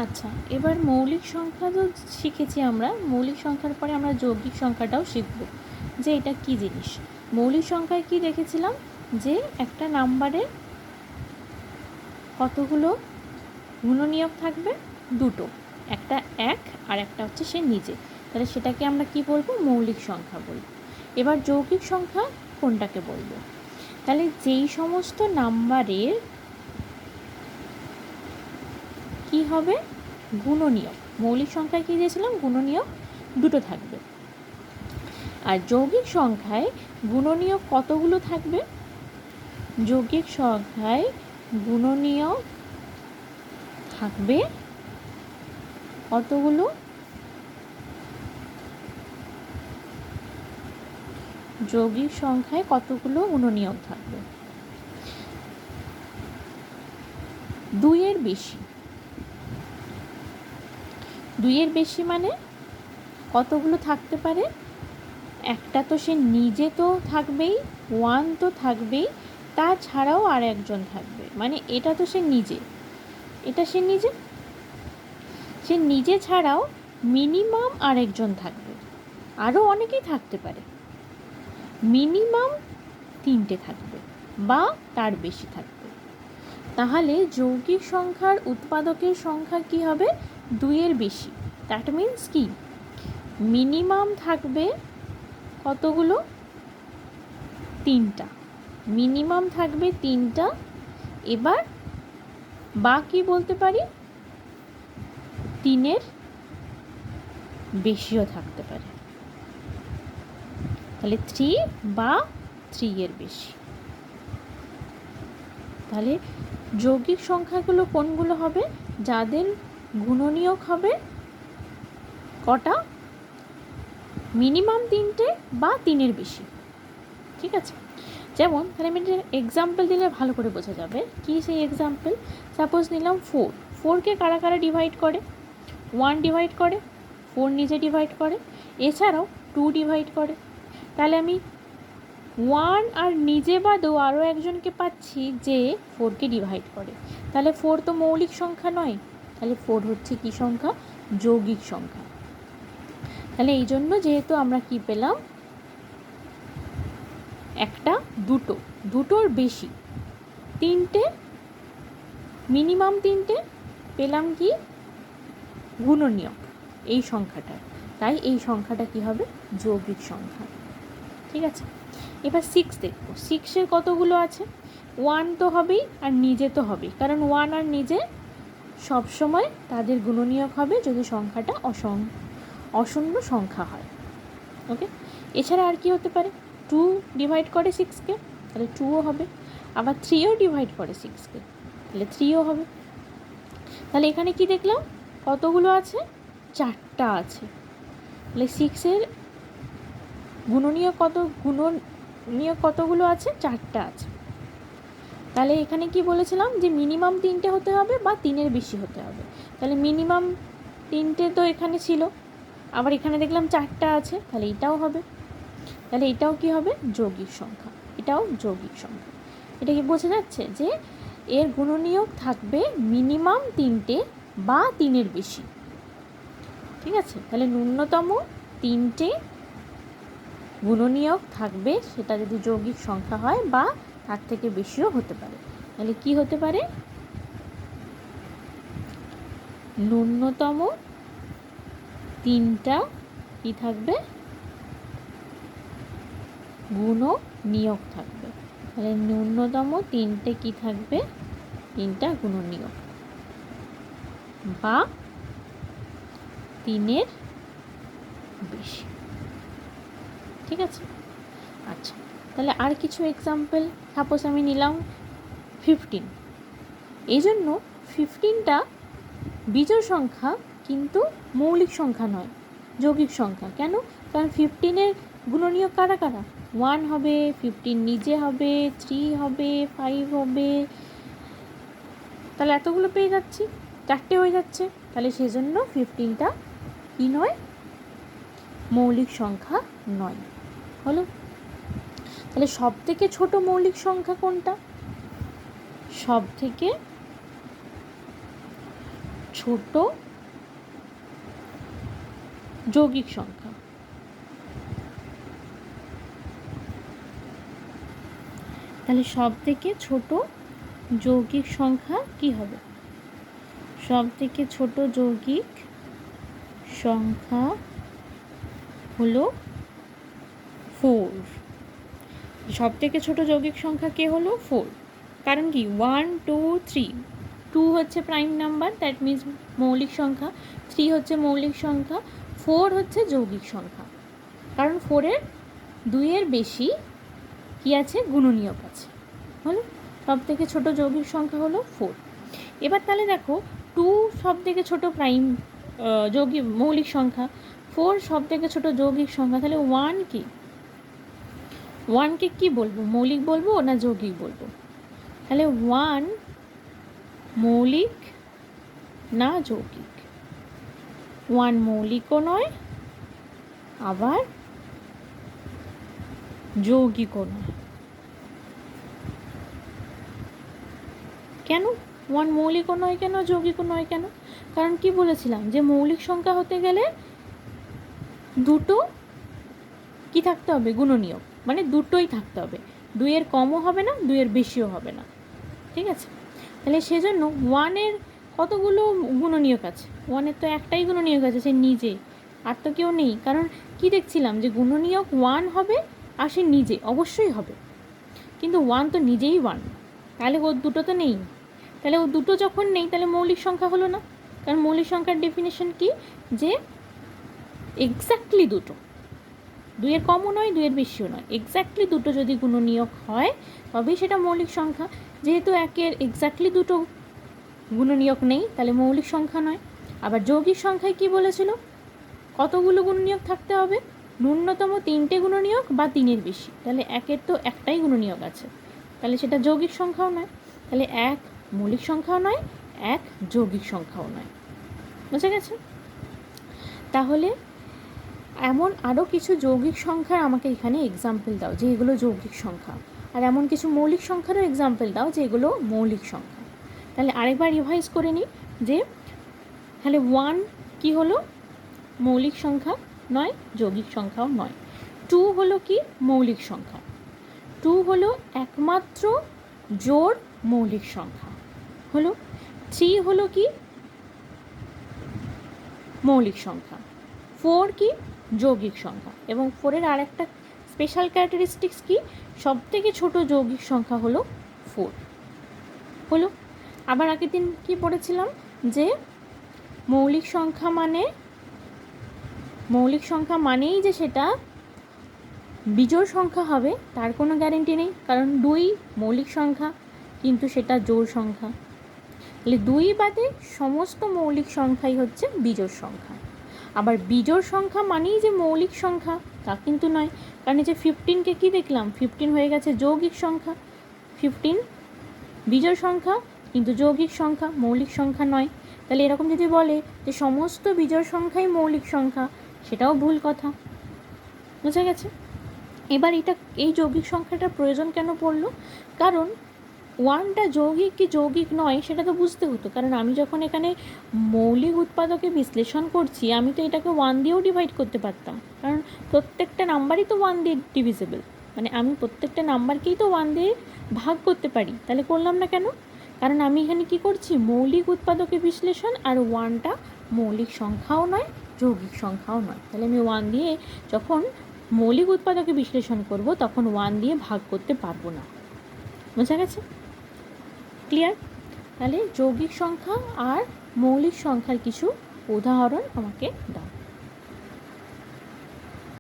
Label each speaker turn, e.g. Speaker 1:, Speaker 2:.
Speaker 1: আচ্ছা, এবার মৌলিক সংখ্যা তো শিখেছি আমরা। মৌলিক সংখ্যার পরে আমরা যৌগিক সংখ্যাটাও শিখব, যে এটা কী জিনিস। মৌলিক সংখ্যায় কি দেখেছিলাম, যে একটা নাম্বারে কতগুলো গুণনীয়ক থাকবে? দুটো, একটা এক আর একটা হচ্ছে সে নিজে। তাহলে সেটাকে আমরা কি বলবো? মৌলিক সংখ্যা বলবো। এবার যৌগিক সংখ্যা কোনটাকে বলবো? তাহলে যেই সমস্ত নাম্বারের কি হবে? গুণনীয়ক। মৌলিক সংখ্যায় কী দিয়েছিলাম? গুণনীয়ক দুটো থাকবে। আর যৌগিক সংখ্যায় গুণনীয়ক কতগুলো থাকবে? যৌগিক সংখ্যায় গুণনীয়ক থাকবে কতগুলো? যৌগিক সংখ্যায় কতগুলো গুণনীয়ক থাকবে? দুইয়ের বেশি। দুইয়ের বেশি মানে কতগুলো থাকতে পারে? একটা তো সে নিজে তো থাকবেই, ওয়ান তো থাকবেই, তাছাড়াও আর একজন থাকবে। মানে এটা তো সে নিজে, এটা সে নিজে, সে নিজে ছাড়াও মিনিমাম আরেকজন থাকবে। আরও অনেকেই থাকতে পারে, মিনিমাম তিনটে থাকবে বা তার বেশি থাকবে। তাহলে যৌগিক সংখ্যার উৎপাদকের সংখ্যা কি হবে? দুইয়ের বেশি। দ্যাট মিন্স কি? মিনিমাম থাকবে কতগুলো? তিনটা। মিনিমাম থাকবে তিনটা। এবার বা কি বলতে পারি? তিনের বেশিও থাকতে পারে। তাহলে থ্রি বা থ্রি এর বেশি। তাহলে যৌগিক সংখ্যাগুলো কোনগুলো হবে? যাদের গুণনীয়ক হবে কটা? মিনিমাম তিনটে বা তিনের বেশি। ঠিক আছে? যেমন, তাহলে আমি এক্সাম্পল দিলে ভালো করে বোঝা যাবে। কি সেই এক্সাম্পল? সাপোজ নিলাম ফোর। ফোরকে কারা কারা ডিভাইড করে? ওয়ান ডিভাইড করে, ফোর নিজে ডিভাইড করে, এছাড়াও টু ডিভাইড করে। তাহলে আমি ওয়ান আর নিজে বাদেও আরও একজনকে পাচ্ছি যে ফোরকে ডিভাইড করে। তাহলে ফোর তো মৌলিক সংখ্যা নয়, তাহলে ফোর হচ্ছে কি সংখ্যা? যৌগিক সংখ্যা। তাহলে এই জন্য যেহেতু আমরা কি পেলাম? একটা, দুটো, দুটোর বেশি, তিনটে, মিনিমাম তিনটে, পেলাম কি? গুণনীয়ক এই সংখ্যাটা। তাই এই সংখ্যাটা কি হবে? যৌগিক সংখ্যা। ঠিক আছে? এবার সিক্স দেখব। সিক্সের কতগুলো আছে? ওয়ান তো হবেই আর নিজে তো হবেই, কারণ ওয়ান আর নিজে সবসময় তাদের গুণনীয়ক হবে যদি সংখ্যাটা অশূন্য সংখ্যা হয়। ওকে? এছাড়া আর কি হতে পারে? টু ডিভাইড করে সিক্সকে, তাহলে টুও হবে। আবার থ্রিও ডিভাইড করে সিক্সকে, তাহলে থ্রিও হবে। তাহলে এখানে কি দেখলাম? কতগুলো আছে? চারটা আছে। তাহলে সিক্সের গুণনীয়ক কতগুলো আছে? চারটা আছে। তাহলে এখানে কি বলেছিলাম? যে মিনিমাম তিনটে হতে হবে বা তিনের বেশি হতে হবে। তাহলে মিনিমাম তিনটে তো এখানে ছিল, আবার এখানে দেখলাম চারটা আছে, তাহলে এটাও হবে। তাহলে এটাও কি হবে? যৌগিক সংখ্যা। এটাও যৌগিক সংখ্যা। এটা কি বোঝা যাচ্ছে? যে এর গুণনীয়ক থাকবে মিনিমাম তিনটে বা তিনের বেশি। ঠিক আছে? তাহলে ন্যূনতম তিনটে গুণনীয়ক থাকবে, সেটা যদি যৌগিক সংখ্যা হয় বা তার থেকে বেশিও হতে পারে। তাহলে কি হতে পারে? ন্যূনতম তিনটা কি থাকবে? গুণনীয়ক থাকবে। তাহলে ন্যূনতম তিনটে কি থাকবে? তিনটা গুণনীয়ক বা তিনের বেশি। ঠিক আছে? আচ্ছা, তাহলে আর কিছু এক্সাম্পল। সাপোজ আমি নিলাম 15। এই জন্য 15টা বিজোড় সংখ্যা, কিন্তু মৌলিক সংখ্যা নয়, যৌগিক সংখ্যা। কেন? কারণ 15-এর গুণনীয়ক কারা কারা? 1 হবে, 15 নিজে হবে, 3 হবে, 5 হবে। তাহলে এতগুলো পেয়ে যাচ্ছি, চারটে হয়ে যাচ্ছে। তাহলে সেজন্য 15টা কি নয়? মৌলিক সংখ্যা নয়। হলো? তাহলে সব থেকে ছোট মৌলিক সংখ্যা কোনটা? সব থেকে ছোট যৌগিক সংখ্যা। তাহলে সব থেকে ছোট যৌগিক সংখ্যা কি হবে? সব থেকে ছোট যৌগিক সংখ্যা হলো 4। সব থেকে ছোট যৌগিক সংখ্যা কে হলো? 4। কারণ কি? 1 2 3। 2 হচ্ছে প্রাইম নাম্বার, দ্যাট মিনস মৌলিক সংখ্যা। 3 হচ্ছে মৌলিক সংখ্যা। 4 হচ্ছে যৌগিক সংখ্যা। কারণ 4-এর 2-এর বেশি কি আছে? গুণনীয়ক আছে। হলো সব থেকে ছোট যৌগিক সংখ্যা হলো 4। এবার তাহলে দেখো 2 সব থেকে ছোট প্রাইম যৌগিক মৌলিক সংখ্যা, 4 সব থেকে ছোট যৌগিক সংখ্যা। তাহলে 1 কি? 1কে কি বলবো? মৌলিক বলবো না যৌগিক বলবো? তাহলে 1 মৌলিক না যৌগিক? 1 মৌলিকও নয়, আবার যৌগিকও নয়। কেন 1 মৌলিকও নয় কেন, যৌগিকও নয় কেন? কারণ কি বলেছিলাম যে মৌলিক সংখ্যা হতে গেলে দুটো কি থাকতে হবে? গুণনীয়ক, মানে দুটোই থাকতে হবে। 2-এর কমও হবে না, 2-এর বেশিও হবে না। ঠিক আছে? তাহলে সেজন্য 1-এর কতগুলো গুণনীয়ক আছে? 1-এর তো একটাই গুণনীয়ক আছে, সে নিজে, আর তো কেউ নেই। কারণ কি দেখছিলাম যে গুণনীয়ক 1 হবে আর সে নিজে অবশ্যই হবে, কিন্তু 1 তো নিজেই 1, তাহলে ও দুটো তো নেই। তাহলে ও দুটো যখন নেই তাহলে মৌলিক সংখ্যা হলো না। কারণ মৌলিক সংখ্যার ডেফিনেশন কি? যে এক্স্যাক্টলি দুটো, 2-এর কমও নয়, 2-এর বেশিও নয়, এক্স্যাক্টলি দুটো যদি গুণনীয়ক হয় তবেই সেটা মৌলিক সংখ্যা। যেহেতু 1-এর এক্স্যাক্টলি দুটো গুণনীয়ক নেই, তাহলে মৌলিক সংখ্যা নয়। আবার যৌগিক সংখ্যায় কি বলেছিল? কতগুলো গুণনীয়ক থাকতে হবে? ন্যূনতম 3টে গুণনীয়ক বা 3-এর বেশি। তাহলে 1-এর তো একটাই গুণনীয়ক আছে, তাহলে সেটা যৌগিক সংখ্যাও নয়। তাহলে 1 মৌলিক সংখ্যাও নয়, 1 যৌগিক সংখ্যাও নয়। বুঝা গেছে? তাহলে এমন আরও কিছু যৌগিক সংখ্যার আমাকে এখানে এক্সাম্পল দাও যে এগুলো যৌগিক সংখ্যা, আর এমন কিছু মৌলিক সংখ্যারও এক্সাম্পল দাও যে এগুলো মৌলিক সংখ্যা। তাহলে আরেকবার রিভাইজ করে নিই যে তাহলে 1 কি হলো? মৌলিক সংখ্যা নয়, যৌগিক সংখ্যাও নয়। 2 হলো কি? মৌলিক সংখ্যা। 2 হলো একমাত্র জোড় মৌলিক সংখ্যা। হলো 3 হলো কি? মৌলিক সংখ্যা। 4 কি? যৌগিক সংখ্যা। এবং 4-এর আরেকটা স্পেশাল ক্যারেক্টারিস্টিক্স কি? সব থেকে ছোট যৌগিক সংখ্যা হলো 4। হলো। আবার আগের দিন কি পড়েছিলাম যে মৌলিক সংখ্যা মানেই যে সেটা বিজোড় সংখ্যা হবে তার কোনো গ্যারেন্টি নেই। কারণ 2 মৌলিক সংখ্যা, কিন্তু সেটা জোড় সংখ্যা। তাহলে 2 বাদে সমস্ত মৌলিক সংখ্যাই হচ্ছে বিজোড় সংখ্যা। আবার বিজোড় সংখ্যা মানেই যে মৌলিক সংখ্যা তা কিন্তু নয়। কারণ এই যে 15কে কী দেখলাম? 15 হয়ে গেছে যৌগিক সংখ্যা। 15 বিজোড় সংখ্যা কিন্তু যৌগিক সংখ্যা, মৌলিক সংখ্যা নয়। তাহলে এরকম যদি বলে যে সমস্ত বিজোড় সংখ্যাই মৌলিক সংখ্যা, সেটাও ভুল কথা। বোঝা গেছে? এবার এই যৌগিক সংখ্যাটার প্রয়োজন কেন পড়লো? কারণ 1টা যৌগিক কি যৌগিক নয় সেটা তো বুঝতে হতো। কারণ আমি যখন এখানে মৌলিক উৎপাদকে বিশ্লেষণ করছি, আমি তো এটাকে 1 দিয়েও ডিভাইড করতে পারতাম। কারণ প্রত্যেকটা নাম্বারই তো 1 দিয়ে ডিভিজিবল, মানে আমি প্রত্যেকটা নাম্বারকেই তো 1 দিয়ে ভাগ করতে পারি। তাহলে করলাম না কেন? কারণ আমি এখানে কি করছি? মৌলিক উৎপাদকে বিশ্লেষণ, আর 1টা মৌলিক সংখ্যাও নয়, যৌগিক সংখ্যাও নয়। তাহলে আমি 1 দিয়ে যখন মৌলিক উৎপাদকে বিশ্লেষণ করব তখন 1 দিয়ে ভাগ করতে পারবো না। বোঝা গেছে? ক্লিয়ার? তাহলে যৌগিক সংখ্যা আর মৌলিক সংখ্যার কিছু উদাহরণ আমাকে দাও।